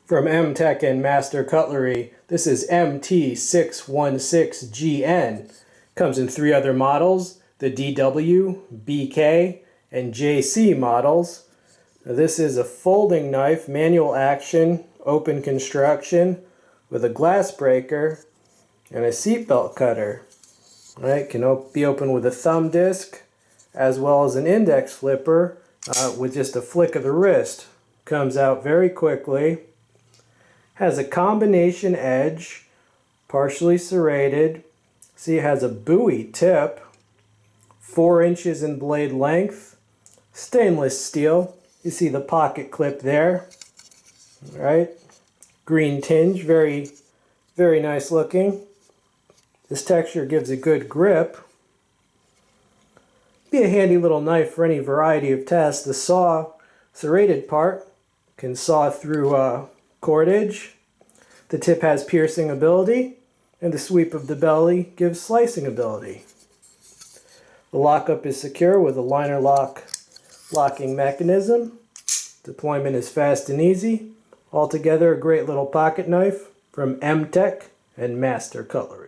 From MTech and Master Cutlery, this is MT-616GN. Comes in 3 other models, the DW, BK, and JC models. Now, this is a folding knife, manual action, open construction, with a glass breaker and a seatbelt cutter. Right, can be opened with a thumb disc as well as an index flipper with just a flick of the wrist. Comes out very quickly. Has a combination edge, partially serrated. See, it has a buoy tip, 4 inches in blade length, stainless steel. You see the pocket clip there. All right, green tinge, very, very nice looking. This texture gives a good grip. Be a handy little knife for any variety of tests. The serrated part can saw through cordage. The tip has piercing ability, and the sweep of the belly gives slicing ability. The lockup is secure with a Linerlock locking mechanism. Deployment is fast and easy. Altogether, a great little pocket knife from MTech and Master Cutlery.